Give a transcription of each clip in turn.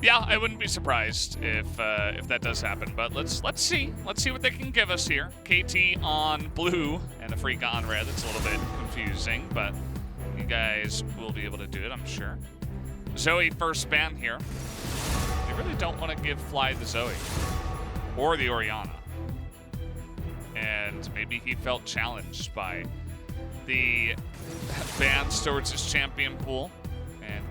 Yeah, I wouldn't be surprised if that does happen. But let's see. Let's see what they can give us here. KT on blue and Afreeca on red. That's a little bit confusing, but you guys will be able to do it, I'm sure. Zoe first ban here. They really don't want to give Fly the Zoe or the Orianna. And maybe he felt challenged by the bans towards his champion pool. And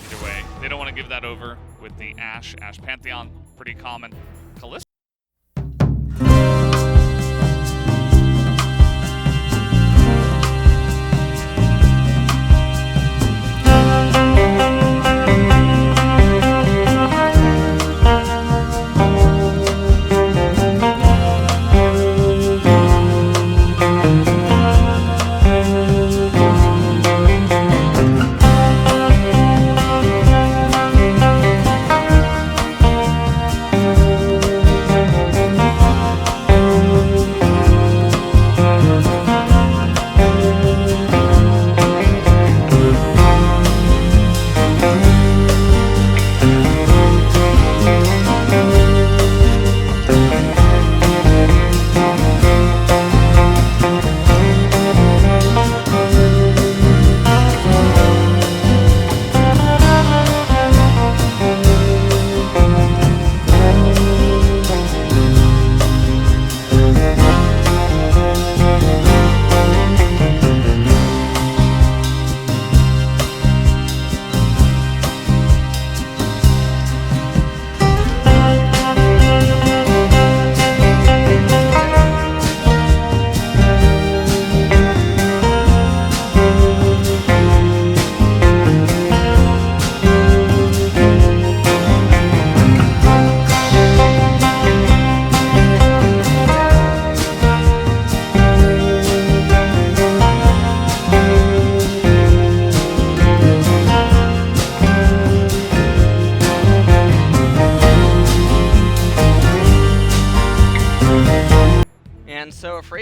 either way, they don't want to give that over with the Ashe Pantheon, pretty common. Kalista.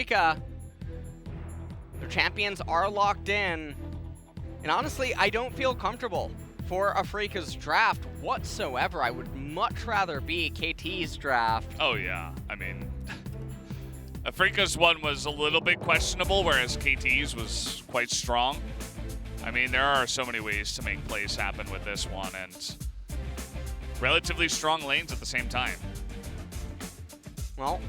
Afreeca, their champions are locked in. And honestly, I don't feel comfortable for Afreeca's draft whatsoever. I would much rather be KT's draft. Oh, yeah. I mean, Afreeca's one was a little bit questionable, whereas KT's was quite strong. I mean, there are so many ways to make plays happen with this one, and relatively strong lanes at the same time. Well,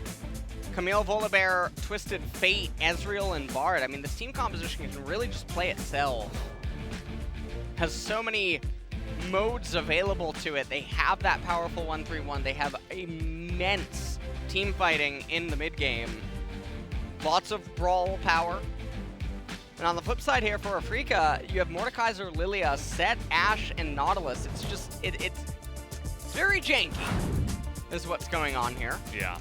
Camille, Volibear, Twisted Fate, Ezreal, and Bard. I mean, this team composition can really just play itself. Has so many modes available to it. They have that powerful 1-3-1. They have immense team fighting in the mid game. Lots of brawl power. And on the flip side here for Afreeca, you have Mordekaiser, Lilia, Set, Ashe, and Nautilus. It's just, it's very janky, is what's going on here. Yeah,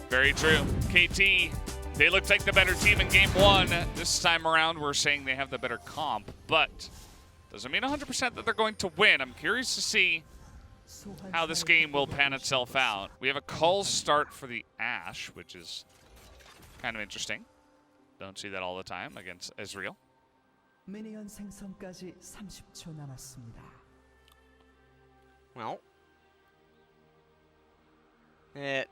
very true. KT, they looked like the better team in game one. This time around, we're saying they have the better comp, but doesn't mean 100% that they're going to win. I'm curious to see how this game will pan itself out. We have a call start for the Ashe, which is kind of interesting. Don't see that all the time against Ezreal. 미니언 생성까지 30초 남았습니다. Well, it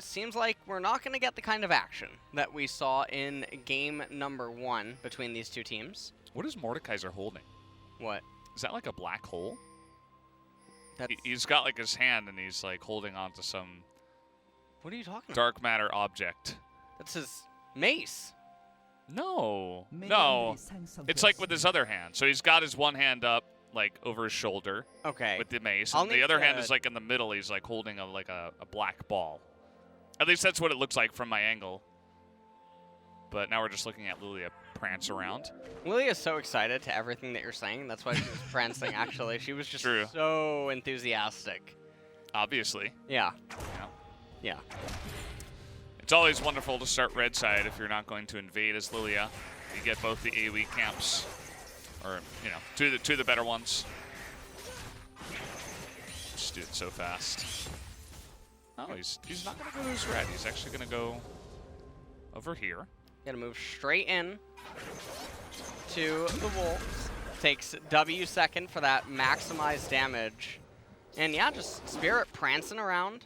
seems like we're not going to get the kind of action that we saw in game number 1 between these two teams. What is Mordekaiser holding? What? Is that like a black hole? That's, He's got like his hand and he's like holding on to some what are you talking about? dark matter object. That's his mace. No. No. It's like with his other hand. So he's got his one hand up like over his shoulder. Okay. With the mace. I'll And the need other to- hand is like in the middle. He's like holding a black ball. At least that's what it looks like from my angle. But now we're just looking at Lilia prance around. Lilia is so excited to everything that you're saying. That's why she was prancing, actually. She was just True. so enthusiastic. Obviously. Yeah. Yeah. Yeah. It's always wonderful to start red side if you're not going to invade as Lilia. You get both the AoE camps, or you know, two the better ones. Just do it so fast. Oh, he's not gonna go to his red. He's actually gonna go over here. Gonna move straight in to the Wolves. Takes W second for that maximized damage. And yeah, just Spirit prancing around.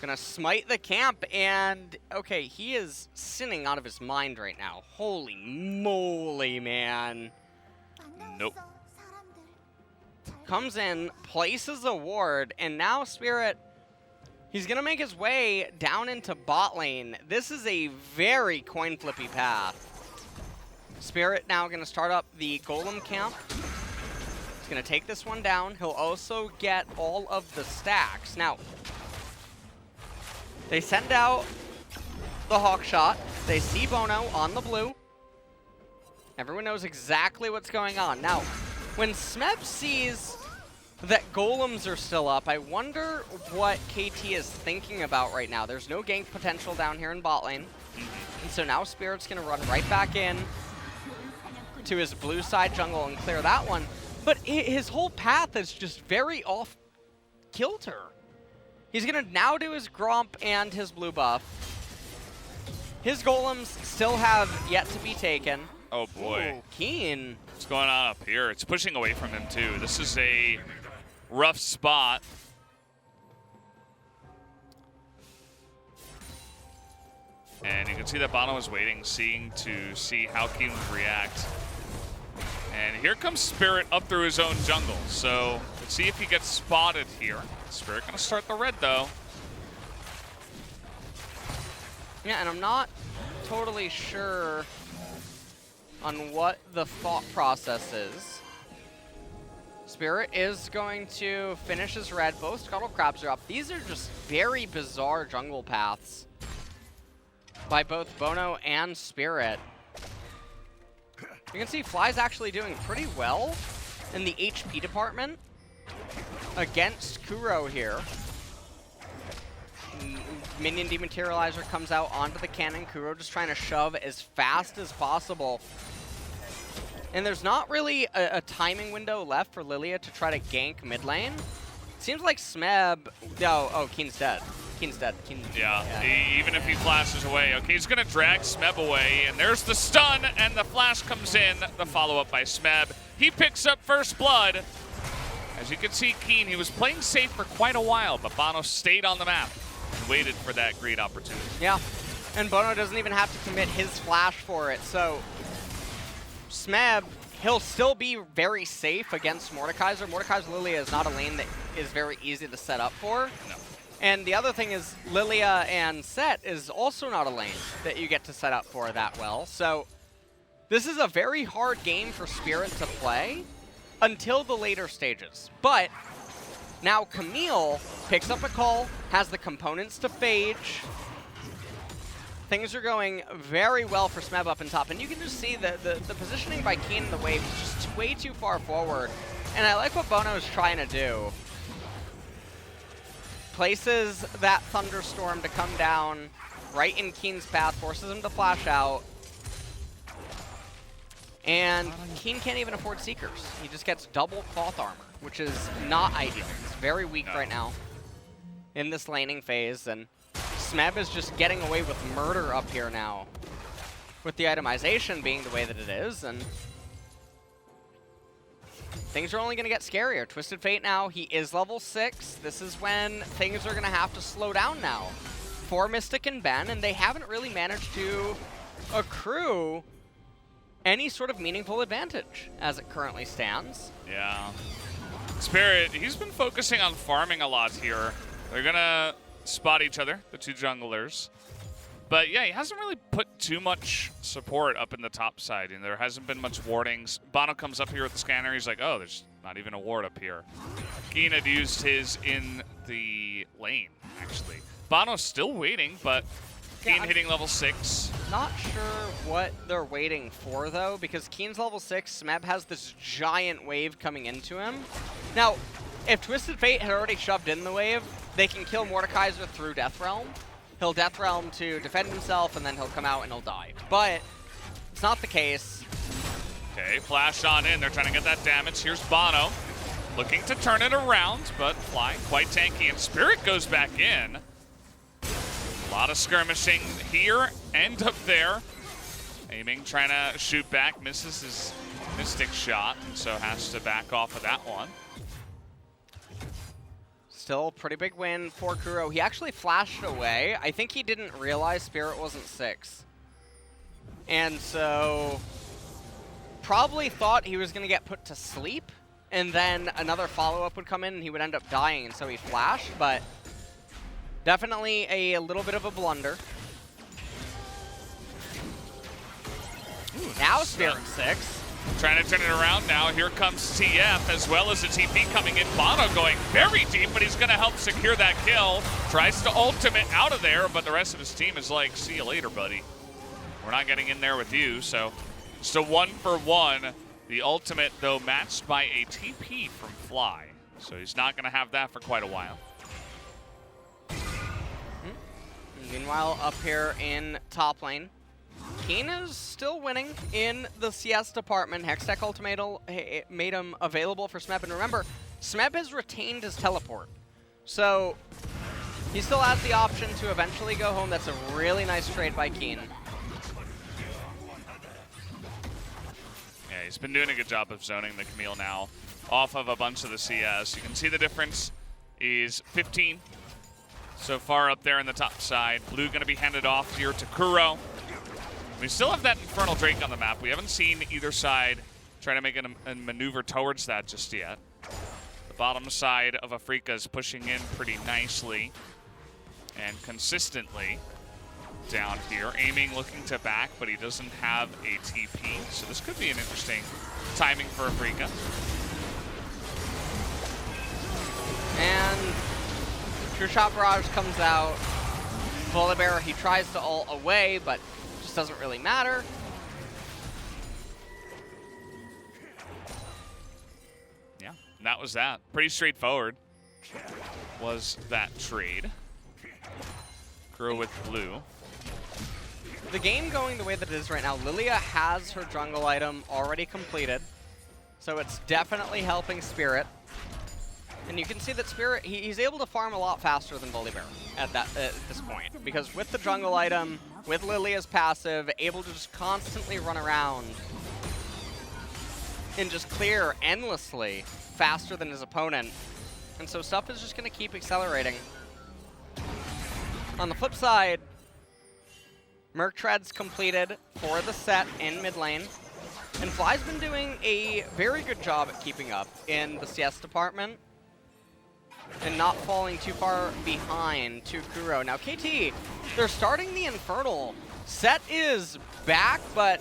Gonna smite the camp, and okay, he is sinning out of his mind right now. Holy moly, man. Nope. Comes in, places a ward, and now Spirit, he's gonna make his way down into bot lane. This is a very coin flippy path. Spirit now gonna start up the Golem camp. He's gonna take this one down. He'll also get all of the stacks. Now, they send out the Hawk Shot. They see Bono on the blue. Everyone knows exactly what's going on. Now, when Smeb sees that golems are still up, I wonder what KT is thinking about right now. There's no gank potential down here in bot lane. And so now Spirit's going to run right back in to his blue side jungle and clear that one. But his whole path is just very off kilter. He's going to now do his Gromp and his blue buff. His golems still have yet to be taken. Oh boy. Ooh, Keen. What's going on up here? It's pushing away from him too. This is a rough spot. And you can see that Bono is waiting, seeing to see how Keen would react. And here comes Spirit up through his own jungle. So let's see if he gets spotted here. Spirit gonna start the red though. Yeah, and I'm not totally sure on what the thought process is. Spirit is going to finish his red. Both Scuttle Crabs are up. These are just very bizarre jungle paths by both Bono and Spirit. You can see Fly's actually doing pretty well in the HP department against Kuro here. Minion Dematerializer comes out onto the cannon. Kuro just trying to shove as fast as possible. And there's not really a timing window left for Lilia to try to gank mid lane. Seems like Smeb... Oh, Keen's dead. Keen's dead. Even if he flashes away. Okay, he's going to drag Smeb away, and there's the stun, and the flash comes in. The follow-up by Smeb. He picks up first blood. As you can see, Keen, he was playing safe for quite a while, but Bono stayed on the map and waited for that great opportunity. Yeah, and Bono doesn't even have to commit his flash for it, so Smeb, he'll still be very safe against Mordekaiser. Mordekaiser Lilia is not a lane that is very easy to set up for. No. And the other thing is Lilia and Set is also not a lane that you get to set up for that well. So this is a very hard game for Spirit to play until the later stages. But now Camille picks up a call, has the components to phage. Things are going very well for Smeb up in top, and you can just see the positioning by Keen in the wave is just way too far forward. And I like what Bono is trying to do. Places that thunderstorm to come down right in Keen's path, forces him to flash out. And Keen can't even afford Seekers. He just gets double cloth armor, which is not ideal. It's very weak right now in this laning phase, and Smeb is just getting away with murder up here now, with the itemization being the way that it is, and things are only going to get scarier. Twisted Fate now, he is level 6. This is when things are going to have to slow down now for Mystic and Ben, and they haven't really managed to accrue any sort of meaningful advantage as it currently stands. Yeah. Spirit, he's been focusing on farming a lot here. They're going to spot each other, the two junglers. But yeah, he hasn't really put too much support up in the top side, and there hasn't been much wardings. Bono comes up here with the scanner. He's like, oh, there's not even a ward up here. Keen had used his in the lane, actually. Bono's still waiting, but Keen hitting level 6. Not sure what they're waiting for, though, because Keen's level 6, Smeb has this giant wave coming into him. Now, if Twisted Fate had already shoved in the wave, they can kill Mordekaiser through Death Realm. He'll Death Realm to defend himself, and then he'll come out and he'll die. But it's not the case. Okay, flash on in. They're trying to get that damage. Here's Bono, looking to turn it around, but Fly quite tanky, and Spirit goes back in. A lot of skirmishing here and up there. Aiming, trying to shoot back, misses his Mystic shot, and so has to back off of that one. Still a pretty big win for Kuro. He actually flashed away. I think he didn't realize Spirit wasn't 6. And so probably thought he was going to get put to sleep, and then another follow-up would come in and he would end up dying, and so he flashed, but definitely a little bit of a blunder. Ooh, now Spirit 6. Trying to turn it around now. Here comes TF, as well as a TP coming in. Bono going very deep, but he's going to help secure that kill. Tries to ultimate out of there, but the rest of his team is like, see you later, buddy. We're not getting in there with you, so just a 1-for-1. The ultimate, though, matched by a TP from Fly. So he's not going to have that for quite a while. Meanwhile, up here in top lane, Keen is still winning in the CS department. Hextech Ultimate made him available for Smeb. And remember, Smeb has retained his teleport. So he still has the option to eventually go home. That's a really nice trade by Keen. Yeah, he's been doing a good job of zoning the Camille now off of a bunch of the CS. You can see the difference is 15 so far up there in the top side. Blue going to be handed off here to Kuro. We still have that Infernal Drake on the map. We haven't seen either side try to make a maneuver towards that just yet. The bottom side of Afreeca is pushing in pretty nicely and consistently down here. Aiming, looking to back, but he doesn't have a TP. So this could be an interesting timing for Afreeca. And True Shot Barrage comes out. Volibear, he tries to ult away, but just doesn't really matter. Yeah, and that was that. Pretty straightforward was that trade. Kuro with blue. The game going the way that it is right now, Lilia has her jungle item already completed, so it's definitely helping Spirit. And you can see that Spirit, he's able to farm a lot faster than Volibear at this point. Because with the jungle item, with Lilia's passive, able to just constantly run around and just clear endlessly faster than his opponent. And so stuff is just going to keep accelerating. On the flip side, Merc Tread's completed for the set in mid lane. And Fly's been doing a very good job at keeping up in the CS department and not falling too far behind to Kuro. Now KT, they're starting the Infernal. Set is back, but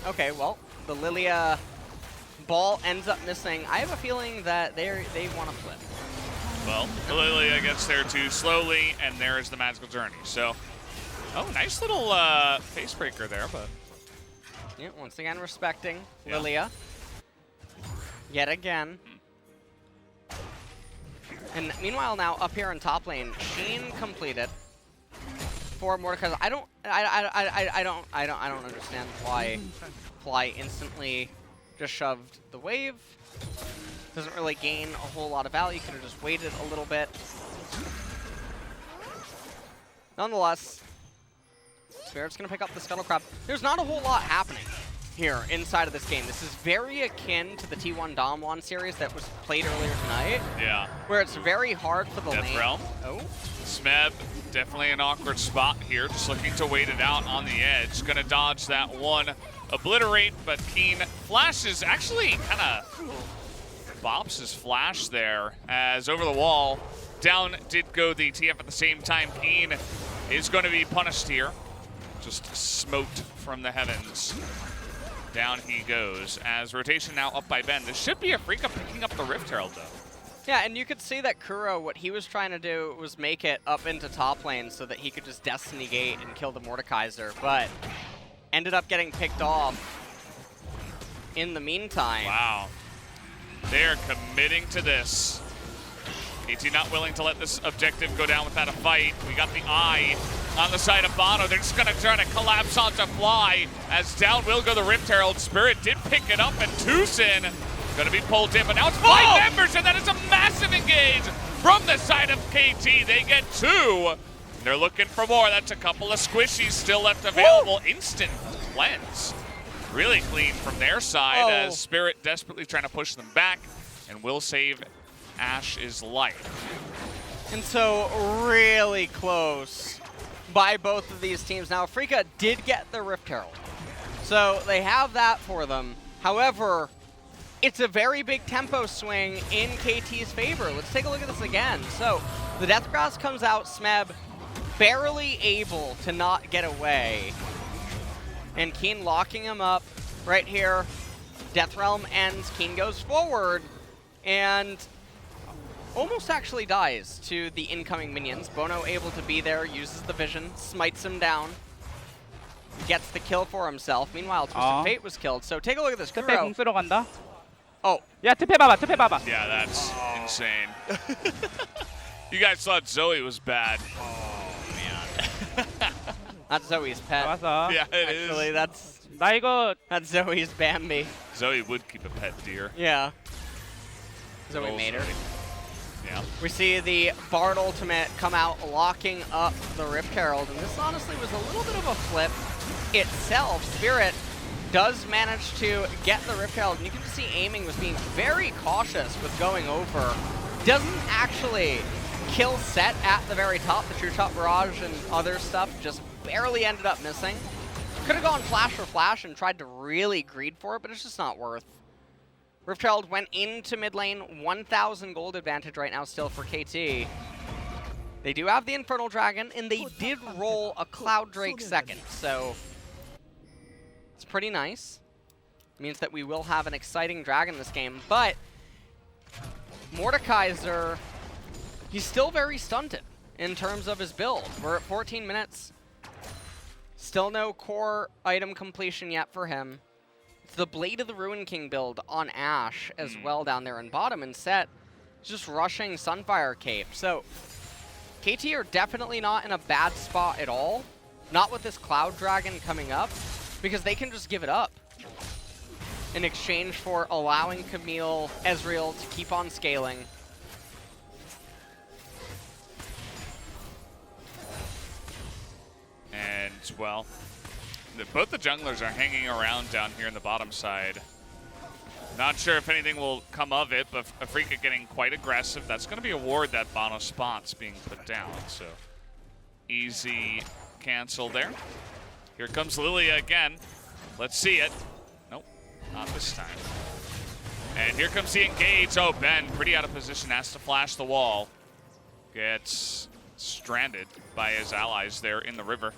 okay, well, the Lilia ball ends up missing. I have a feeling that they want to flip. Well, Lilia gets there too slowly, and there's the magical journey. So, oh, nice little face breaker there, but yeah, once again respecting Lilia. Yet again. And meanwhile, now up here in top lane, Sheen completed for Mordekaiser. I don't understand why Fly instantly just shoved the wave. Doesn't really gain a whole lot of value. Could have just waited a little bit. Nonetheless, Spirit's gonna pick up the Scuttle Crab. There's not a whole lot happening here inside of this game. This is very akin to the T1 Damwon series that was played earlier tonight. Yeah. Where it's very hard for the lane. Death Realm. Oh. Smeb, definitely an awkward spot here, just looking to wait it out on the edge. Gonna dodge that one obliterate, but Keen flashes, actually kind of bops his flash there as over the wall. Down did go the TF at the same time. Keen is going to be punished here. Just smoked from the heavens. Down he goes as rotation now up by Ben. This should be Afreeca picking up the Rift Herald though. Yeah, and you could see that Kuro, what he was trying to do was make it up into top lane so that he could just Destiny Gate and kill the Mordekaiser, but ended up getting picked off in the meantime. Wow. They're committing to this. KT not willing to let this objective go down without a fight. We got the eye on the side of Bono. They're just going to try to collapse onto Fly as down will go the Rift Herald. Spirit did pick it up, and Tucson going to be pulled in, but now it's 5 members, and that is a massive engage from the side of KT. They get 2. They're looking for more. That's a couple of squishies still left available. Woo! Instant cleanse. Really clean from their side as Spirit desperately trying to push them back and will save Ash's life. And so really close by both of these teams. Now Afreeca did get the Rift Herald, so they have that for them. However, it's a very big tempo swing in KT's favor. Let's take a look at this again. So the Deathgrass comes out, Smeb barely able to not get away. And Keen locking him up right here. Death Realm ends, Keen goes forward, and almost actually dies to the incoming minions. Bono able to be there, uses the vision, smites him down, gets the kill for himself. Meanwhile, Twisted Fate was killed. So take a look at this. 트페 공 쓰러 간다. Oh. 야, 트페 봐봐, 트페 봐봐. Yeah, that's insane. You guys thought Zoe was bad. Oh, man. That's Zoe's pet. 나왔어. Yeah, it Actually, is. that's Zoe's Bambi. Zoe would keep a pet deer. Yeah. Zoe made her. Yeah. We see the Bard ultimate come out, locking up the Rift Herald, and this honestly was a little bit of a flip itself. Spirit does manage to get the Rift Herald, and you can just see aiming was being very cautious with going over. Doesn't actually kill Set at the very top. The True Shot Barrage and other stuff just barely ended up missing. Could have gone flash for flash and tried to really greed for it, but it's just not worth. Rift Herald went into mid lane, 1,000 gold advantage right now still for KT. They do have the Infernal Dragon, and they did roll a Cloud Drake second, so it's pretty nice. Means that we will have an exciting dragon this game, but Mordekaiser, he's still very stunted in terms of his build. We're at 14 minutes. Still no core item completion yet for him. It's the Blade of the Ruin King build on Ashe as well down there in bottom, and Set just rushing Sunfire Cape. So KT are definitely not in a bad spot at all. Not with this Cloud Dragon coming up, because they can just give it up in exchange for allowing Camille, Ezreal to keep on scaling as well. Both the junglers are hanging around down here in the bottom side. Not sure if anything will come of it, but Afreeca getting quite aggressive. That's going to be a ward that Bono spots being put down, so easy cancel there. Here comes Lilia again. Let's see it. Nope, not this time. And here comes the engage. Oh, Ben, pretty out of position, has to flash the wall. Gets stranded by his allies there in the river.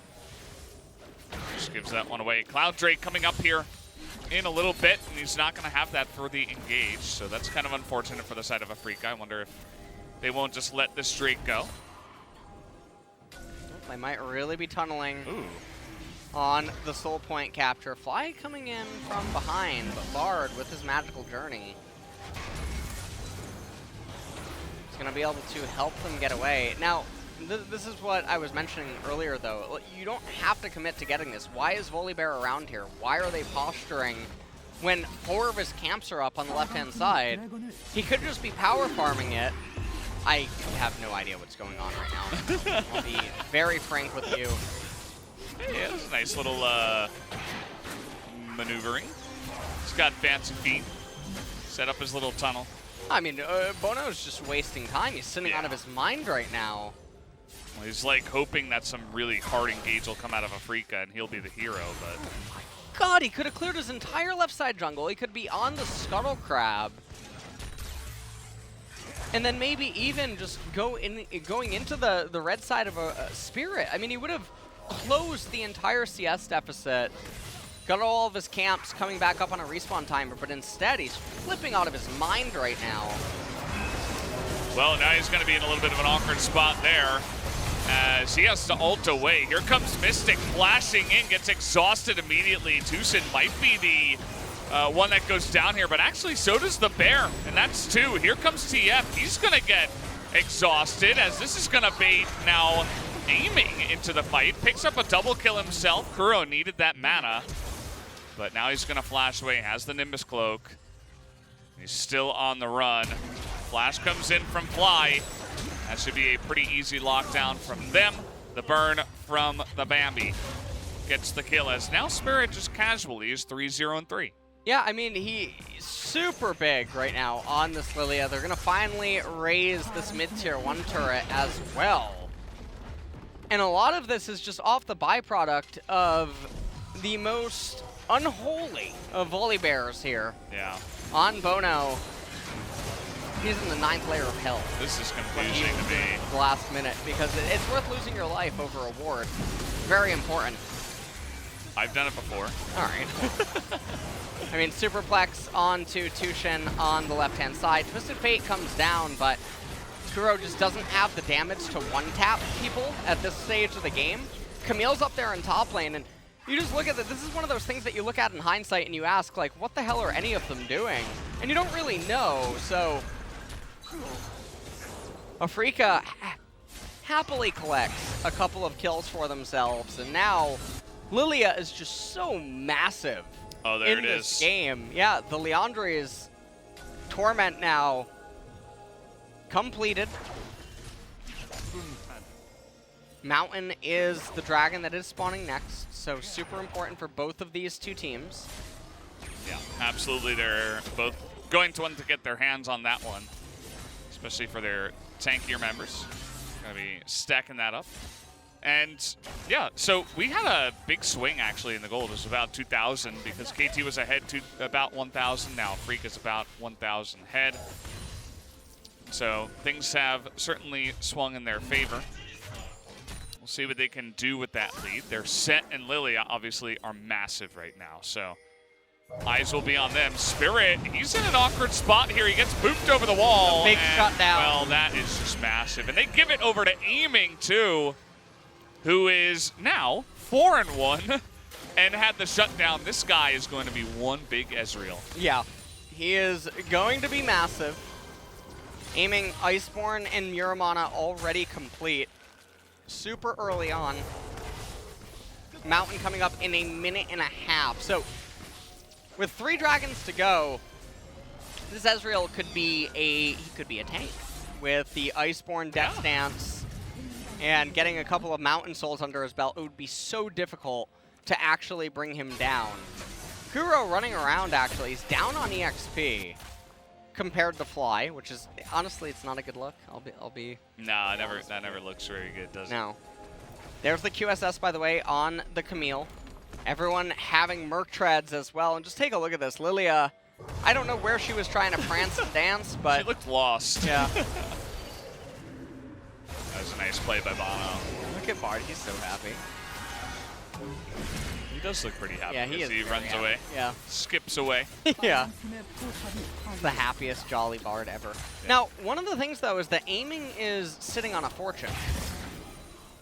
Just gives that one away. Cloud Drake coming up here in a little bit, and he's not going to have that for the engage, so that's kind of unfortunate for the side of Afreeca. I wonder if they won't just let this Drake go. They might really be tunneling on the soul point capture. Fly coming in from behind, but Bard with his magical journey. He's going to be able to help them get away. Now, this is what I was mentioning earlier, though. You don't have to commit to getting this. Why is Volibear around here? Why are they posturing when 4 of his camps are up on the left-hand side? He could just be power farming it. I have no idea what's going on right now. I'll be very frank with you. Yeah, it's a nice little maneuvering. He's got fancy feet. Set up his little tunnel. I mean, Bono's just wasting time. He's sitting out of his mind right now. Well, he's like hoping that some really hard engage will come out of Afreeca and he'll be the hero, but... God, he could have cleared his entire left side jungle. He could be on the Scuttle Crab. And then maybe even just going into the red side of a Spirit. I mean, he would have closed the entire CS deficit, got all of his camps coming back up on a respawn timer, but instead he's flipping out of his mind right now. Well, now he's going to be in a little bit of an awkward spot there as he has to ult away. Here comes Mystic flashing in, gets exhausted immediately. Tucson might be the one that goes down here, but actually so does the Bear, and that's 2. Here comes TF. He's going to get exhausted as this is going to bait now aiming into the fight. Picks up a double kill himself. Kuro needed that mana, but now he's going to flash away. Has the Nimbus Cloak. He's still on the run. Flash comes in from Fly. That should be a pretty easy lockdown from them. The burn from the Bambi gets the kill as now Spirit just casually is 3-0-3. Yeah, I mean, he's super big right now on this Lilia. They're going to finally raise this mid-tier 1 turret as well. And a lot of this is just off the byproduct of the most unholy of Volibears here. Yeah. On Bono, he's in the 9th layer of hell. This is confusing to me. The last minute, because it's worth losing your life over a ward. Very important. I've done it before. All right. I mean, Superplex onto Tushin on the left-hand side. Twisted Fate comes down, but Kuro just doesn't have the damage to one-tap people at this stage of the game. Camille's up there in top lane, and you just look at it. This is one of those things that you look at in hindsight and you ask, like, what the hell are any of them doing? And you don't really know, so... Afreeca happily collects a couple of kills for themselves, and now Lilia is just so massive. Oh, there in it this is. game. Yeah, the Liandry's Torment now completed. Mountain is the dragon that is spawning next, so super important for both of these two teams. Yeah, absolutely. They're both going to want to get their hands on that one, especially for their tankier members. Gonna be stacking that up. And yeah, so we had a big swing actually in the gold. It was about 2,000 because KT was ahead to about 1,000. Now Afreeca's about 1,000 ahead. So things have certainly swung in their favor. We'll see what they can do with that lead. Their Set and Lilia obviously are massive right now. So eyes will be on them. Spirit, he's in an awkward spot here. He gets booped over the wall. Big shutdown. Well, that is just massive. And they give it over to Aiming too, who is now 4-1 and had the shutdown. This guy is going to be one big Ezreal. Yeah, he is going to be massive. Aiming Iceborne and Muramana already complete. Super early on. Mountain coming up in a minute and a half. So with 3 dragons to go, this Ezreal could be a tank with the Iceborne Death Stance and getting a couple of Mountain Souls under his belt, it would be so difficult to actually bring him down. Kuro running around, actually, he's down on EXP compared to Fly, which is, honestly, it's not a good look. I'll be Nah, that never looks very good, does it? No. There's the QSS, by the way, on the Camille. Everyone having Merc treads as well. And just take a look at this. Lilia, I don't know where she was trying to prance and dance, but... She looked lost. Yeah. That was a nice play by Bono. Look at Bard, he's so happy. He does look pretty happy. Yeah, he is He very runs happy. away. Yeah. Skips away. Yeah. 팀의 포탑이 The happiest jolly Bard ever. Now, one of the things, though, is that aiming is sitting on a fortune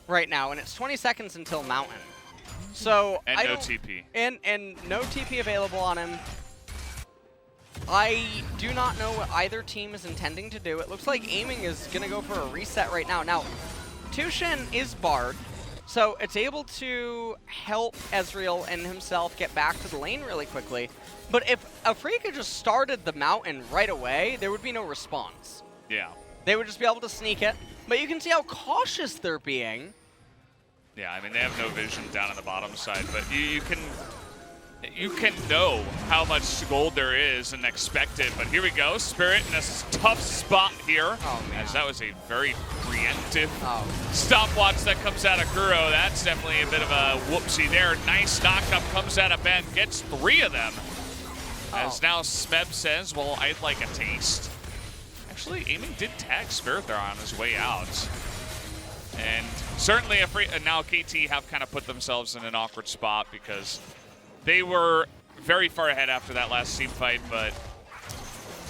right now, and it's 20 seconds until Mountain. So And I no don't- TP. And no TP available on him. I do not know what either team is intending to do. It looks like aiming is going to go for a reset right now. Now, Tushin is Bard, so it's able to help Ezreal and himself get back to the lane really quickly. But if Afreeca just started the Mountain right away, there would be no response. Yeah. They would just be able to sneak it. But you can see how cautious they're being. Yeah, I mean, they have no vision down on the bottom side, but you can know how much gold there is and expect it. But here we go, Spirit in a tough spot here. Oh, man. As that was a very preemptive Oh. stopwatch that comes out of Kuro. That's definitely a bit of a whoopsie there. Nice knockup comes out of Ben, gets 3 of them. As now Smeb says, well, I'd like a taste. Actually, aiming did tag Spirit there on his way out. And certainly now KT have kind of put themselves in an awkward spot because they were very far ahead after that last team fight, but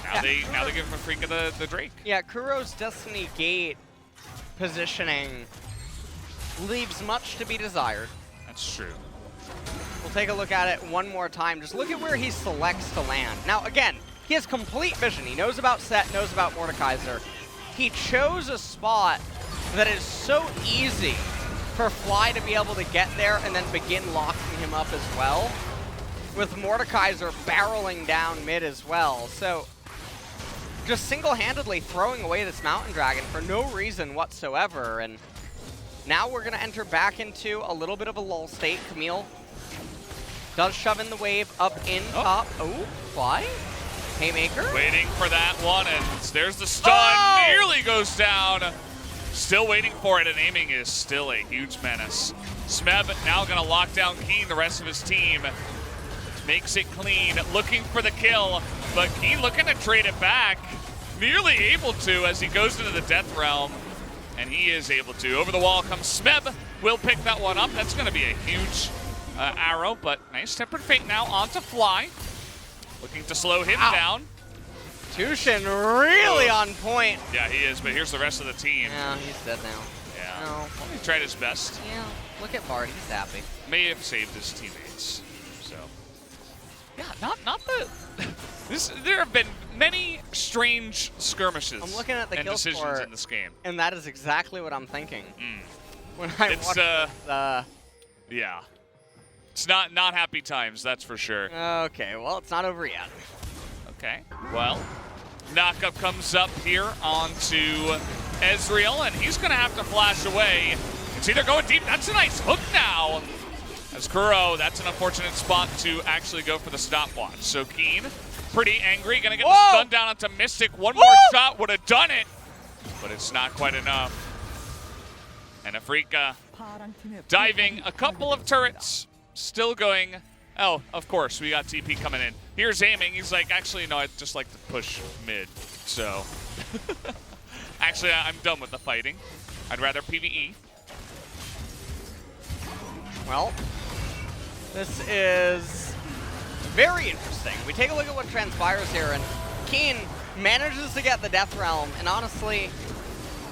now they give Afreeca the Drake. Yeah, Kuro's Destiny Gate positioning leaves much to be desired. That's true. We'll take a look at it one more time. Just look at where he selects to land. Now, again, he has complete vision. He knows about Set, knows about Mordekaiser. He chose a spot that is so easy for Fly to be able to get there and then begin locking him up as well, with Mordekaiser barreling down mid as well. So just single-handedly throwing away this Mountain Dragon for no reason whatsoever. And now we're going to enter back into a little bit of a lull state. Camille does shove in the wave up in top. Oh, Fly. Haymaker. Waiting for that one, and there's the stun. Oh! Nearly goes down. Still waiting for it, and aiming is still a huge menace. Smeb now going to lock down Keen, the rest of his team. Makes it clean, looking for the kill, but Keen looking to trade it back. Nearly able to as he goes into the Death Realm, and he is able to. Over the wall comes Smeb. Will pick that one up. That's going to be a huge arrow, but nice Tempered Fate now onto Fly. Looking to slow him down. Tushin really on point. Yeah, he is, but here's the rest of the team. Yeah, he's dead now. Yeah. No. Well, he tried his best. Yeah, look at Bard, he's happy. May have saved his teammates. So, yeah, not the. There have been many strange skirmishes. I'm looking at the and kill decisions score, in this game. and that is exactly what I'm thinking. When I It's watch this, yeah, it's not happy times, that's for sure. okay, well, it's not over yet. Okay, well, knockup comes up here onto Ezreal, and he's going to have to flash away. It's either going deep. That's a nice hook now. As Kuro, that's an unfortunate spot to actually go for the stopwatch. So Keen, pretty angry, going to get the stun down onto Mystic. One more shot would have done it, but it's not quite enough. And Afreeca 파랑 팀의 diving 포탑이 a couple of turrets, still going. Oh, of course, we got TP coming in. Here's aiming. He's like, actually, no, I'd just like to push mid. So, actually, I'm done with the fighting. I'd rather PvE. Well, this is very interesting. We take a look at what transpires here, and Keen manages to get the Death Realm, and honestly,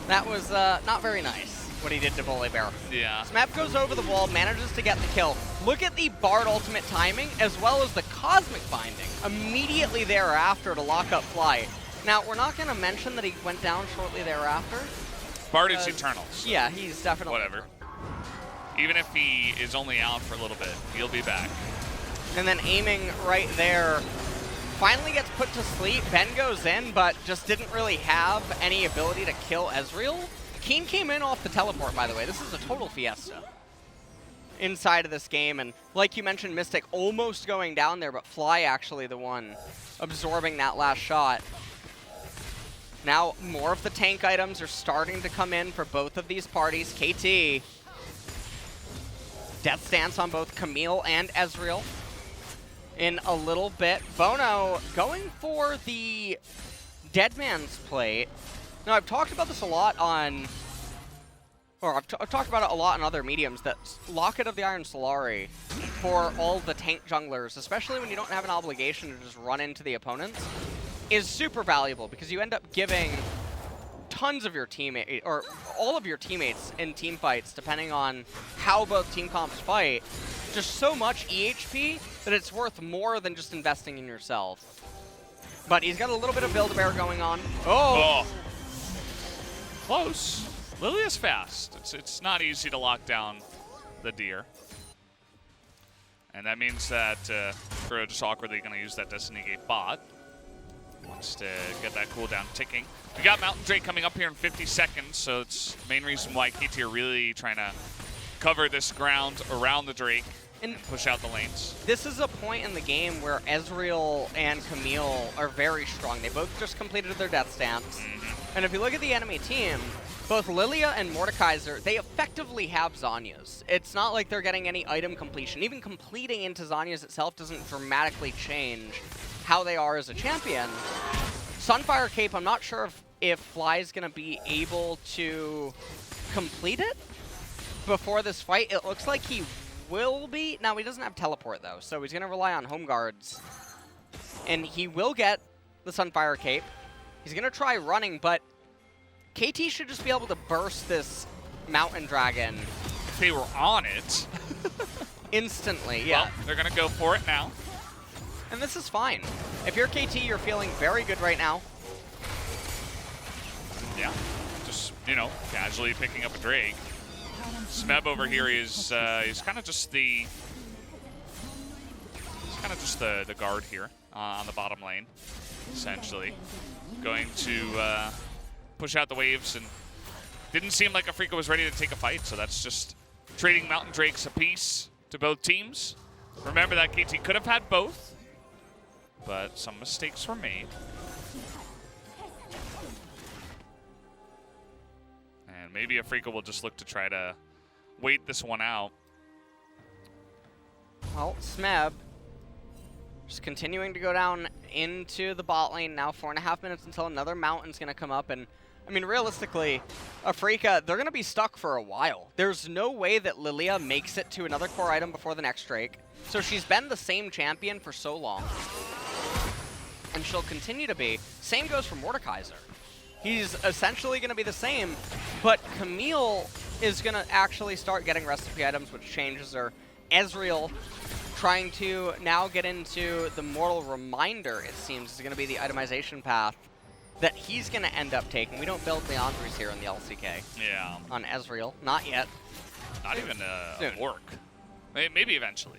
that was not very nice, what he did to Volibear. Yeah. Smap goes over the wall, manages to get the kill. Look at the Bard ultimate timing, as well as the Cosmic Binding immediately thereafter to lock up Fly. Now, we're not going to mention that he went down shortly thereafter. Bard is eternal. So Yeah, he's definitely... whatever. Even if he is only out for a little bit, he'll be back. And then aiming right there, finally gets put to sleep. Ben goes in, but just didn't really have any ability to kill Ezreal. Keen came in off the teleport, by the way. This is a total fiesta inside of this game. And like you mentioned, Mystic almost going down there, but Fly actually the one absorbing that last shot. Now, more of the tank items are starting to come in for both of these parties. KT, Death Stance on both Camille and Ezreal in a little bit. Bono going for the Dead Man's Plate. Now, I've talked about this a lot on, or I've talked about it a lot on other mediums, that Locket of the Iron Solari for all the tank junglers, especially when you don't have an obligation to just run into the opponents, is super valuable because you end up giving tons of your teammate or all of your teammates in team fights, depending on how both team comps fight, just so much EHP that it's worth more than just investing in yourself. But he's got a little bit of Build-A-Bear going on. Oh! Close. Lilia's fast. It's not easy to lock down the deer. And that means that Crow just awkwardly going to use that Destiny Gate bot. Wants to get that cooldown ticking. We got Mountain Drake coming up here in 50 seconds, so it's the main reason why KT are really trying to cover this ground around the Drake and push out the lanes. This is a point in the game where Ezreal and Camille are very strong. They both just completed their death stance. And if you look at the enemy team, both Lilia and Mordekaiser, they effectively have Zhonya's. It's not like they're getting any item completion. Even completing into Zhonya's itself doesn't dramatically change how they are as a champion. Sunfire Cape, I'm not sure if Fly is going to be able to complete it before this fight. It looks like he will be. Now, he doesn't have teleport, though, so he's going to rely on home guards. And he will get the Sunfire Cape. He's going to try running, but KT should just be able to burst this Mountain Dragon. If they were on it. Instantly, yeah. Well, they're going to go for it now. And this is fine. If you're KT, you're feeling very good right now. Yeah, just, you know, casually picking up a Drake. Smeb over here is he's kind of just the guard here on the bottom lane, essentially. Going to push out the waves, and didn't seem like Afreeca was ready to take a fight, so that's just trading Mountain Drakes apiece to both teams. Remember that KT could have had both, but some mistakes were made. And maybe Afreeca will just look to try to wait this one out. Well, Smeb just continuing to go down into the bot lane now. 4.5 minutes until another Mountain's going to come up. And, I mean, realistically, Afreeca, they're going to be stuck for a while. There's no way that Lilia makes it to another core item before the next Drake. So she's been the same champion for so long. And she'll continue to be. Same goes for Mordekaiser. He's essentially going to be the same, but Camille is going to actually start getting recipe items, which changes her. Ezreal trying to now get into the Mortal Reminder, it seems, is going to be the itemization path that he's going to end up taking. We don't build Leandries here in the LCK. Yeah. On Ezreal. Not yet. Not even a work. Maybe eventually.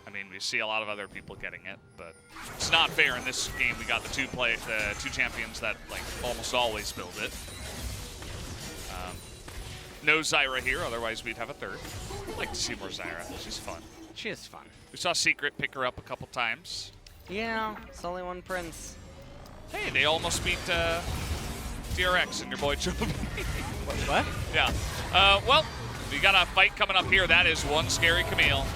I mean, we see a lot of other people getting it, but it's not fair in this game. We got the two champions that like almost always build it. No Zyra here, otherwise we'd have a third. I'd like to see more Zyra. She's fun. She is fun. We saw Secret pick her up a couple times. Yeah, it's only one Prince. Hey, they almost beat DRX and your boy Trophy. What? Yeah. Well, we got a fight coming up here. That is one scary Camille.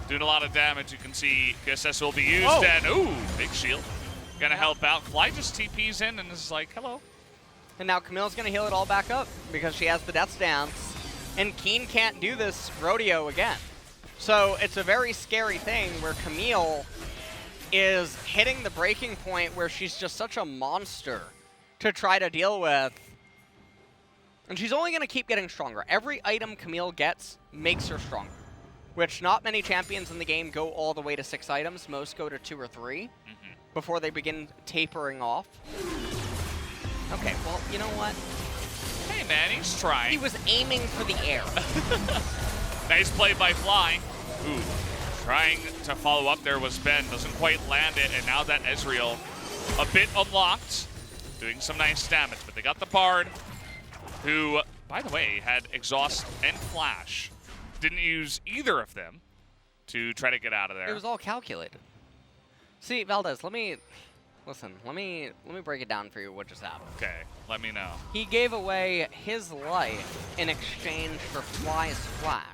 Doing a lot of damage. You can see QSS will be used. Whoa. And, ooh, big shield. Gonna help out. Fly just TPs in and is like, hello. And now Camille's going to heal it all back up because she has the Death Stance. And Keen can't do this rodeo again. So it's a very scary thing where Camille is hitting the breaking point where she's just such a monster to try to deal with. And she's only going to keep getting stronger. Every item Camille gets makes her stronger, which not many champions in the game go all the way to 6 items. Most go to 2 or 3 before they begin tapering off. Okay, well, you know what? Hey, man, he's trying. He was aiming for the air. Nice play by Fly. Ooh, trying to follow up there was Ben. Doesn't quite land it, and now that Ezreal a bit unlocked, doing some nice damage. But they got the Bard, who by the way, had Exhaust and Flash. Didn't use either of them to try to get out of there. It was all calculated. See, Valdez, let me break it down for you what just happened. Okay, let me know. He gave away his life in exchange for Fly's Flash.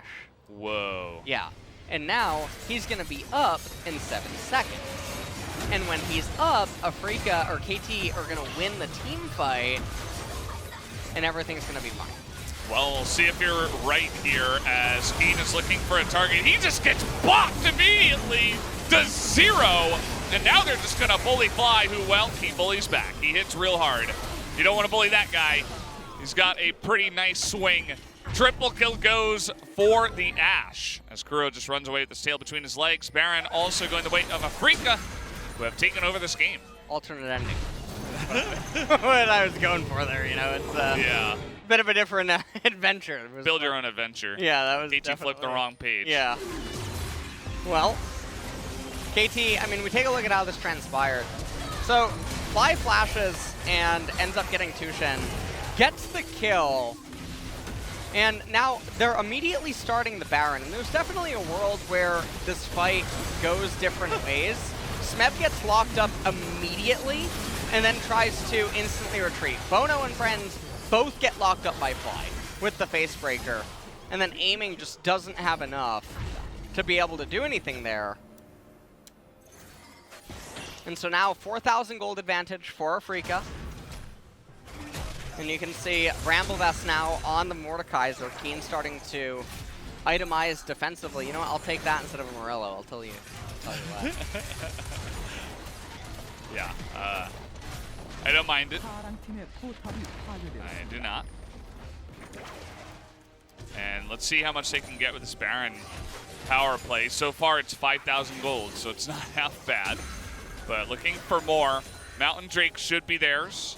Whoa. Yeah. And now he's going to be up in 7 seconds. And when he's up, Afreeca or KT are going to win the team fight, and everything's going to be fine. Well, we'll see if you're right here as Keen is looking for a target. He just gets blocked immediately to 0. And now they're just going to bully Fly, who, well, he bullies back. He hits real hard. You don't want to bully that guy. He's got a pretty nice swing. Triple kill goes for the Ashe as Kuro just runs away with his tail between his legs. Baron also going the way of Afreeca, who have taken over this game. Alternate ending. What I was going for there, you know, it's yeah. bit of a different adventure. Build your own adventure. Yeah, that was KT flipped the wrong page. Yeah. Well, KT, I mean, we take a look at how this transpired. So, Fly flashes and ends up getting Tushen, gets the kill, and now they're immediately starting the Baron. And there's definitely a world where this fight goes different ways. Smeb gets locked up immediately and then tries to instantly retreat. Bono and friends both get locked up by Fly with the Facebreaker, and then aiming just doesn't have enough to be able to do anything there. And so now 4,000 gold advantage for Afreeca. And you can see Bramblevest now on the Mordekaiser. Keen starting to itemize defensively. You know what? I'll take that instead of a Morello. I'll tell you what. Yeah. I don't mind it. 파랑 팀의 포탑이 파괴되었습니다. I do not. And let's see how much they can get with this Baron power play. So far, it's 5,000 gold, so it's not half bad. But looking for more. Mountain Drake should be theirs.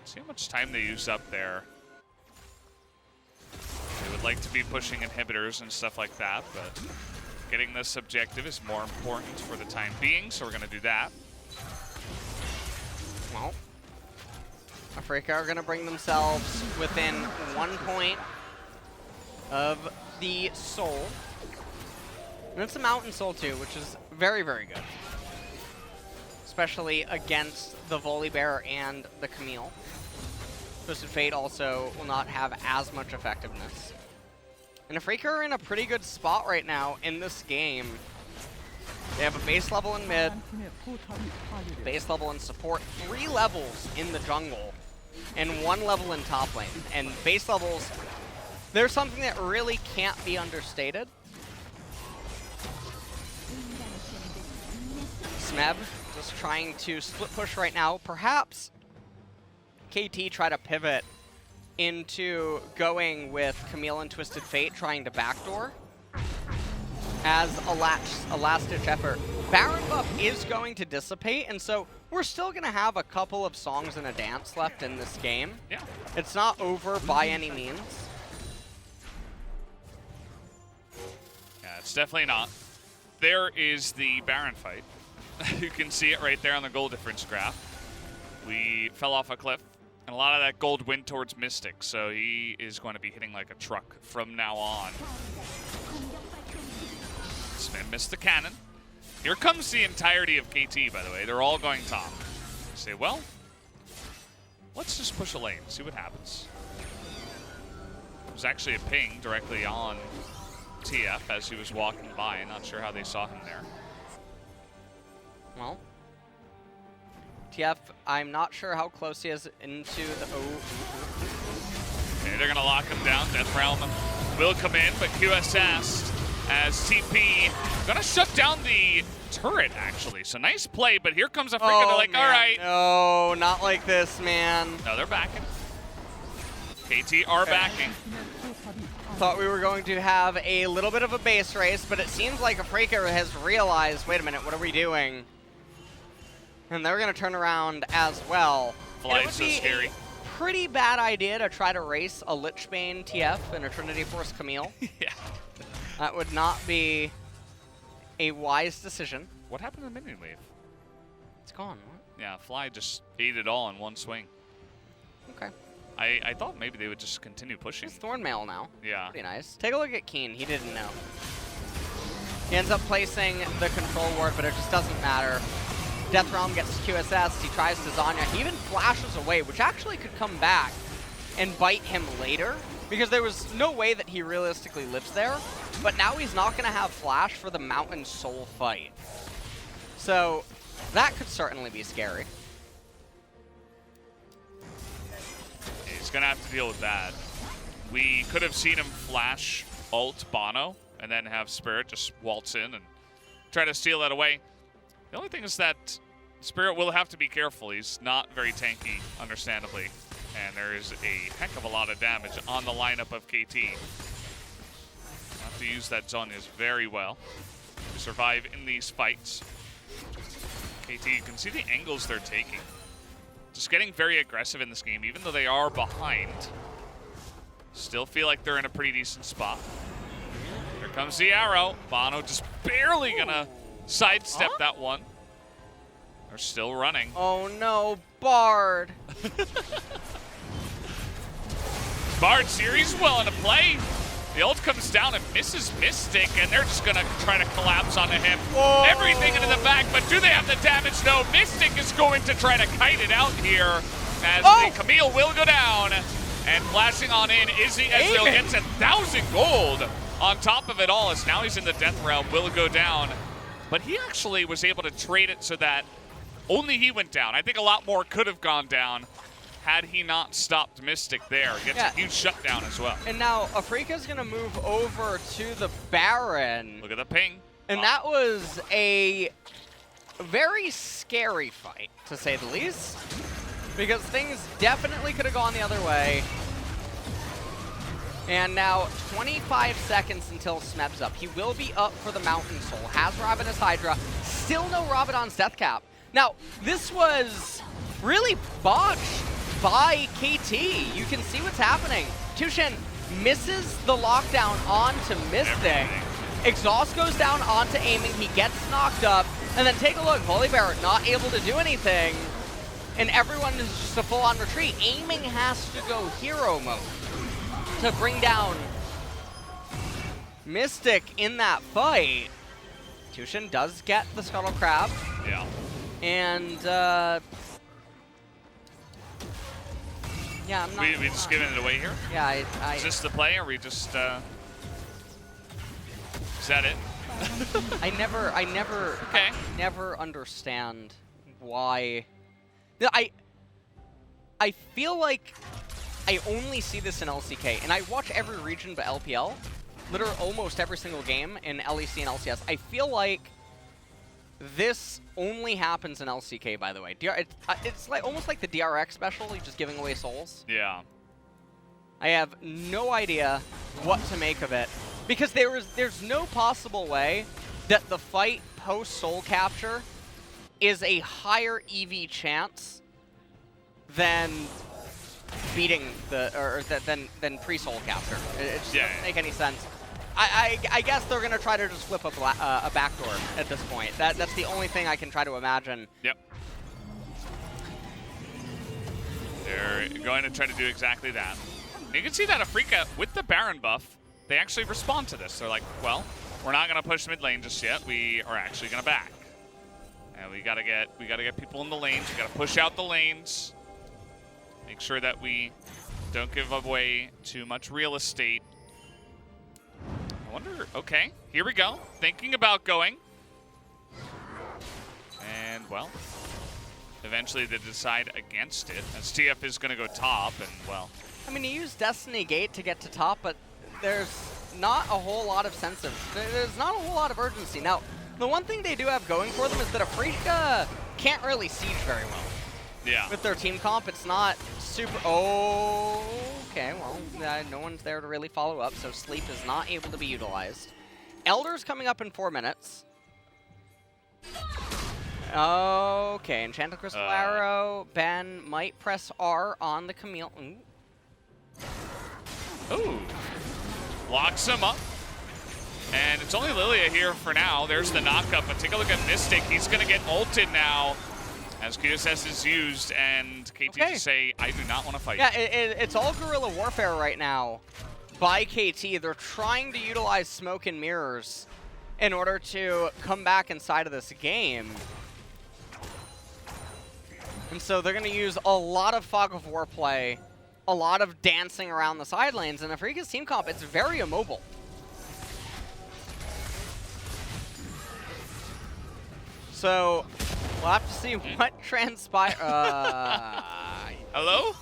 See how much time they use up there. They would like to be pushing inhibitors and stuff like that, but getting this objective is more important for the time being, so we're going to do that. Well, Afreeca are going to bring themselves within 1 point of the Soul. And it's a Mountain Soul too, which is very, very good. Especially against the Volibear and the Camille. Twisted Fate also will not have as much effectiveness. And Afreeca are in a pretty good spot right now in this game. They have a base level in mid, 파랑 팀의 포탑이 파괴되었습니다. base level in support, 3 levels in the jungle, and 1 level in top lane. And base levels, there's something that really can't be understated. Smeb just trying to split push right now. Perhaps KT try to pivot into going with Camille and Twisted Fate, trying to backdoor as a last-ditch effort. Baron buff is going to dissipate, and so we're still going to have a couple of songs and a dance left in this game. Yeah. It's not over by any means. Yeah, it's definitely not. There is the Baron fight. You can see it right there on the gold difference graph. We fell off a cliff, and a lot of that gold went towards Mystic, so he is going to be hitting like a truck from now on. Smith missed the cannon. Here comes the entirety of KT, by the way. They're all going top. I say, well, let's just push a lane, see what happens. There's actually a ping directly on TF as he was walking by. I'm not sure how they saw him there. Well, TF, I'm not sure how close he is into the... Okay, they're going to lock him down. Death Realm will come in, but QSS as TP going to shut down the turret, actually. So nice play, but here comes Afreeca. They're like, man. all right. No, not like this, man. No, they're backing. KT are backing. Thought we were going to have a little bit of a base race, but it seems like Afreeca has realized, wait a minute, what are we doing? And they're going to turn around as well. Fly's so scary. Pretty bad idea to try to race a Lichbane TF and a Trinity Force Camille. Yeah. That would not be a wise decision. What happened to the minion wave? It's gone. What? Yeah, Fly just ate it all in one swing. Okay. I thought maybe they would just continue pushing. It's Thornmail now. Yeah. Pretty nice. Take a look at Keen. He didn't know. He ends up placing the control ward, but it just doesn't matter. Death Realm gets QSS. He tries to Zanya. He even flashes away, which actually could come back and bite him later, because there was no way that he realistically lives there. But now he's not going to have flash for the Mountain Soul fight. So that could certainly be scary. He's going to have to deal with that. We could have seen him flash ult Bono and then have Spirit just waltz in and try to steal that away. The only thing is that Spirit will have to be careful. He's not very tanky, understandably. And there is a heck of a lot of damage on the lineup of KT. Have to use that Zhonya's very well to survive in these fights. KT, you can see the angles they're taking. Just getting very aggressive in this game, even though they are behind. Still feel like they're in a pretty decent spot. Here comes the arrow. Bono just barely gonna sidestep that one. They're still running. Oh no, Bard. Bard series well into play. The ult comes down and misses Mystic, and they're just gonna try to collapse onto him. Whoa. Everything into the back, but do they have the damage? No, Mystic is going to try to kite it out here as the Camille will go down. And flashing on in, Izzy Ezreal gets 1,000 gold on top of it all, as now he's in the Death Realm, will go down. But he actually was able to trade it so that only he went down. I think a lot more could have gone down had he not stopped Mystic there. Gets a huge shutdown as well. And now Afreeca's going to move over to the Baron. Look at the ping. And that was a very scary fight, to say the least, because things definitely could have gone the other way. And now 25 seconds until Smeb's up. He will be up for the Mountain Soul. Has Rabadon's Hydra. Still no Rabadon's Death Cap. Now, this was really botched by KT. You can see what's happening. Tushin misses the lockdown onto Mystic. Exhaust goes down onto aiming. He gets knocked up. And then take a look. Holy Barrett not able to do anything. And everyone is just a full-on retreat. Aiming has to go hero mode to bring down Mystic in that fight. Tushin does get the Scuttle Crab. Yeah. And, yeah, I'm not... We just giving it away here? Yeah, Is this the play, or we just, is that it? I never understand why... I feel like I only see this in LCK, and I watch every region but LPL, literally almost every single game in LEC and LCS. I feel like this only happens in LCK, by the way. It's like almost like the DRX special, you're just giving away souls. Yeah. I have no idea what to make of it, because there's no possible way that the fight post soul capture is a higher EV chance than beating than pre-soul capture. It just doesn't make any sense. I guess they're gonna try to just flip a backdoor at this point. That's the only thing I can try to imagine. Yep. They're going to try to do exactly that. You can see that Afreeca, with the Baron buff, they actually respond to this. They're like, well, we're not gonna push mid lane just yet. We are actually gonna back. And we gotta get people in the lanes. We gotta push out the lanes. Make sure that we don't give away too much real estate. I wonder, okay, here we go. Thinking about going. And, well, eventually they decide against it, as TF is gonna go top, and, well. I mean, he used Destiny Gate to get to top, but there's not a whole lot of sense of, there's not a whole lot of urgency. Now, the one thing they do have going for them is that Afreeca can't really siege very well. Yeah. With their team comp, it's not super... Oh, okay, well, no one's there to really follow up, so Sleep is not able to be utilized. Elder's coming up in 4 minutes. Okay, Enchanted Crystal Arrow. Ben might press R on the Camille. Ooh. Locks him up. And it's only Lilia here for now. There's the knockup, but take a look at Mystic. He's going to get ulted now. As QSS is used, and KT just say, I do not want to fight. Yeah, it's all guerrilla warfare right now by KT. They're trying to utilize smoke and mirrors in order to come back inside of this game. And so they're going to use a lot of fog of war play, a lot of dancing around the side lanes, and Afreeca's team comp, it's very immobile. So we'll have to see what transpires. Hello?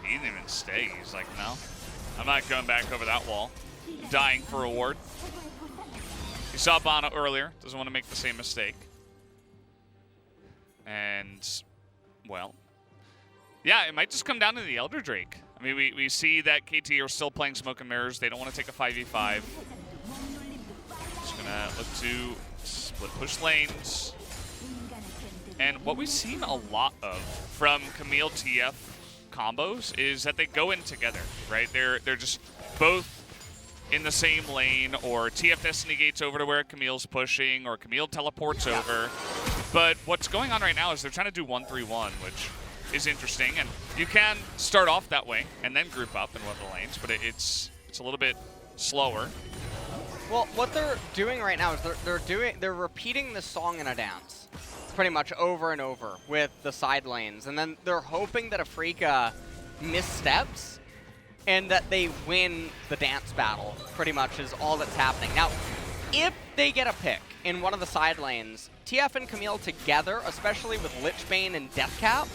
He didn't even stay. He's like, no, I'm not going back over that wall. I'm dying for a ward. You saw Bono earlier. Doesn't want to make the same mistake. And, well, yeah, it might just come down to the Elder Drake. I mean, we see that KT are still playing Smoke and Mirrors. They don't want to take a 5v5. Just going to look to split push lanes. And what we've seen a lot of from Camille TF combos is that they go in together, right? They're just both in the same lane, or TF Destiny gates over to where Camille's pushing, or Camille teleports over. But what's going on right now is they're trying to do 1-3-1, which is interesting. And you can start off that way and then group up in one of the lanes, but it's a little bit slower. Well, what they're doing right now is they're repeating the song in a dance, pretty much over and over with the side lanes, and then they're hoping that Afreeca missteps and that they win the dance battle. Pretty much is all that's happening now. If they get a pick in one of the side lanes, TF and Camille together, especially with Lichbane and Deathcap,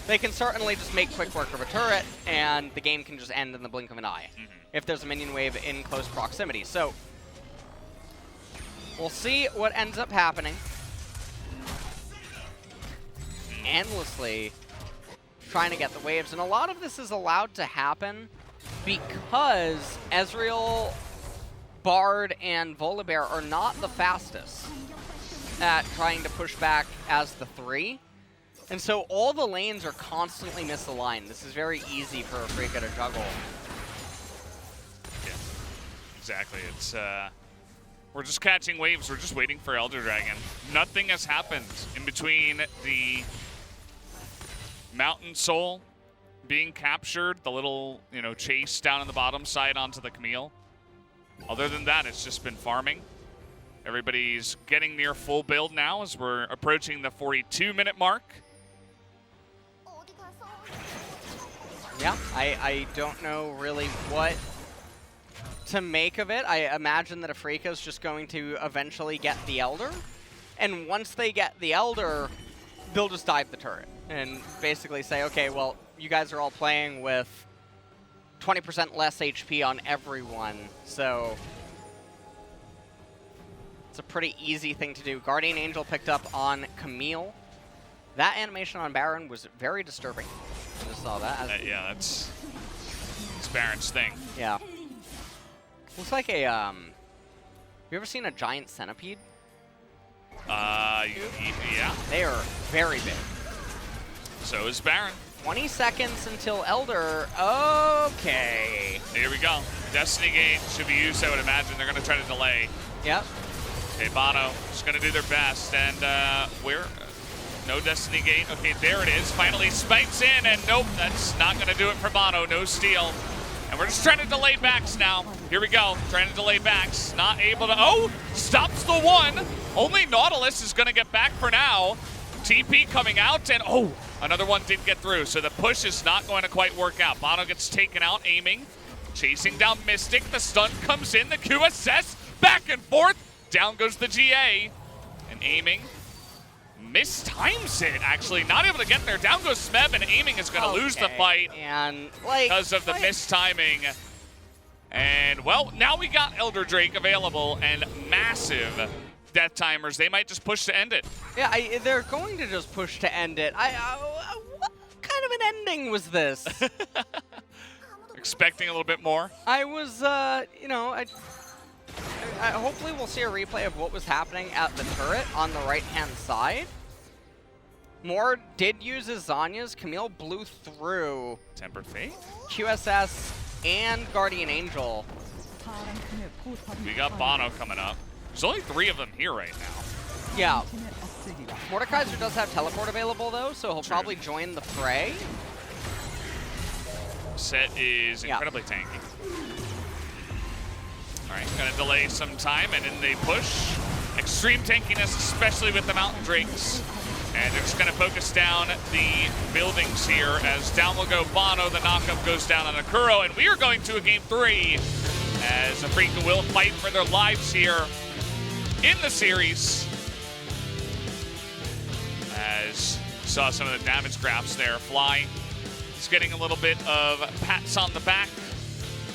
they can certainly just make quick work of a turret, and the game can just end in the blink of an eye if there's a minion wave in close proximity. So we'll see what ends up happening. Endlessly trying to get the waves, and a lot of this is allowed to happen because Ezreal, Bard, and Volibear are not the fastest at trying to push back as the 3. And so all the lanes are constantly misaligned. This is very easy for Afreeca to juggle. Yeah, exactly. It's we're just catching waves. We're just waiting for Elder Dragon. Nothing has happened in between the Mountain Soul being captured, the little, chase down in the bottom side onto the Camille. Other than that, it's just been farming. Everybody's getting near full build now as we're approaching the 42-minute mark. Yeah, I don't know really what to make of it. I imagine that Afreeca is just going to eventually get the Elder. And once they get the Elder, they'll just dive the turret and basically say, okay, well, you guys are all playing with 20% less HP on everyone, so it's a pretty easy thing to do. Guardian Angel picked up on Camille. That animation on Baron was very disturbing. I just saw that. Yeah, it's Baron's thing. Yeah. Looks like a, you ever seen a giant centipede? Yeah. They are very big. So is Baron. 20 seconds until Elder. Okay. Here we go. Destiny Gate should be used, I would imagine. They're going to try to delay. Yep. Okay, Bono is going to do their best. And where? No Destiny Gate. Okay, there it is. Finally spikes in, and nope, that's not going to do it for Bono. No steal. And we're just trying to delay backs now. Here we go. Trying to delay backs. Not able to. Oh! Stops the one. Only Nautilus is going to get back for now. TP coming out, and oh! Another one did get through, so the push is not going to quite work out. Bono gets taken out, aiming. Chasing down Mystic. The stun comes in. The QSS. Back and forth. Down goes the GA. And aiming. Mistimes it, actually. Not able to get there. Down goes Smeb, and aiming is going to lose the fight. And, like, because of the mistiming. And, well, now we got Elder Drake available and massive death timers. They might just push to end it. Yeah, they're going to just push to end it. What kind of an ending was this? Expecting a little bit more. I was, hopefully we'll see a replay of what was happening at the turret on the right-hand side. Moore did use his Zanya's. Camille blew through Tempered Fate. QSS and Guardian Angel. 파란 팀의 포탑이 We got Bono coming up. There's only 3 of them here right now. Yeah. 팀의 억제기가 Mordekaiser does have teleport available though, so he'll True. probably join the fray. Set is Yeah. incredibly tanky. All right, gonna delay some time, and then they push. Extreme tankiness, especially with the Mountain Drakes. And they're just gonna focus down the buildings here as down will go Bono, the knockup goes down on Akuro, and we are going to a game 3 as Afreeca will fight for their lives here in the series. As you saw some of the damage graphs there, Fly is getting a little bit of pats on the back.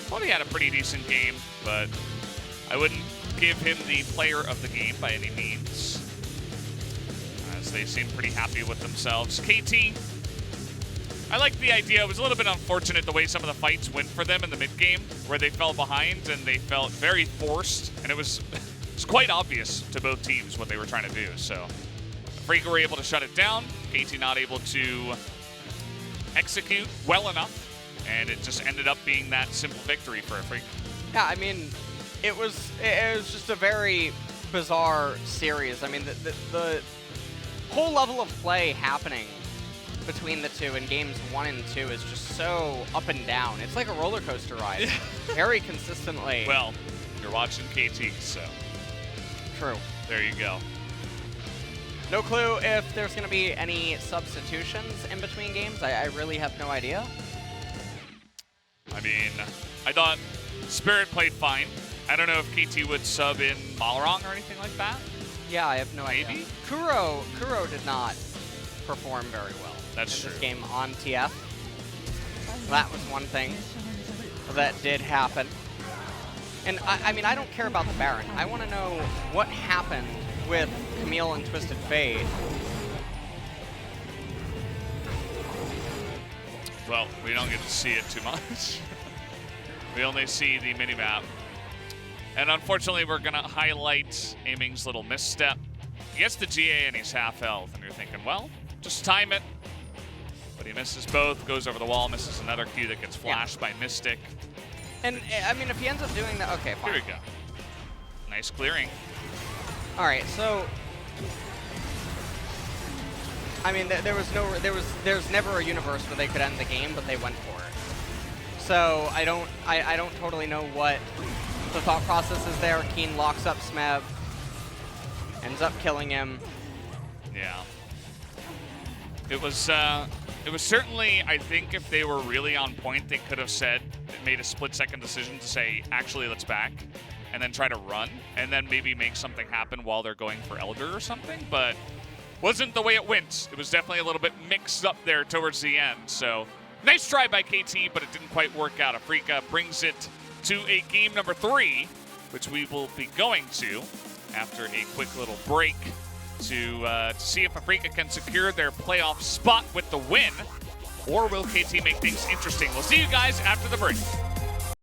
Thought he had a pretty decent game, but I wouldn't give him the player of the game by any means, as they seem pretty happy with themselves. KT, I like the idea. It was a little bit unfortunate the way some of the fights went for them in the mid game, where they fell behind and they felt very forced, and it was quite obvious to both teams what they were trying to do. So Afreeca were able to shut it down. KT not able to execute well enough, and it just ended up being that simple victory for Afreeca. Yeah, I mean, it was just a very bizarre series. I mean, the whole level of play happening between the two in games 1 and 2 is just so up and down. It's like a roller coaster ride, very consistently. Well, you're watching KT, so True. there you go. No clue if there's going to be any substitutions in between games. I really have no idea. I mean, I thought Spirit played fine. I don't know if KT would sub in Malrong or anything like that. Yeah, I have no idea. Maybe? Kuro did not perform very well That's in this true. game on TF. That was one thing that did happen. And I mean, I don't care about the Baron. I want to know what happened with Camille and Twisted Fate. Well, we don't get to see it too much. We only see the minimap. And unfortunately, we're going to highlight Aiming's little misstep. He gets the GA and he's half health, and you're thinking, well, just time it. But he misses both, goes over the wall, misses another Q that gets flashed by Mystic. And I mean, if he ends up doing that, okay, fine. Here we go. Nice clearing. All right, so I mean, there's never a universe where they could end the game, but they went for it. So I don't totally know what the thought process is there. Keen locks up Smeb, ends up killing him. Yeah. It was certainly, I think if they were really on point, they could have made a split-second decision to say, actually, let's back, and then try to run, and then maybe make something happen while they're going for Elder or something, but wasn't the way it went. It was definitely a little bit mixed up there towards the end, so nice try by KT, but it didn't quite work out. Afreeca brings it to a game number 3, which we will be going to after a quick little break to see if Afreeca can secure their playoff spot with the win, or will KT make things interesting? We'll see you guys after the break.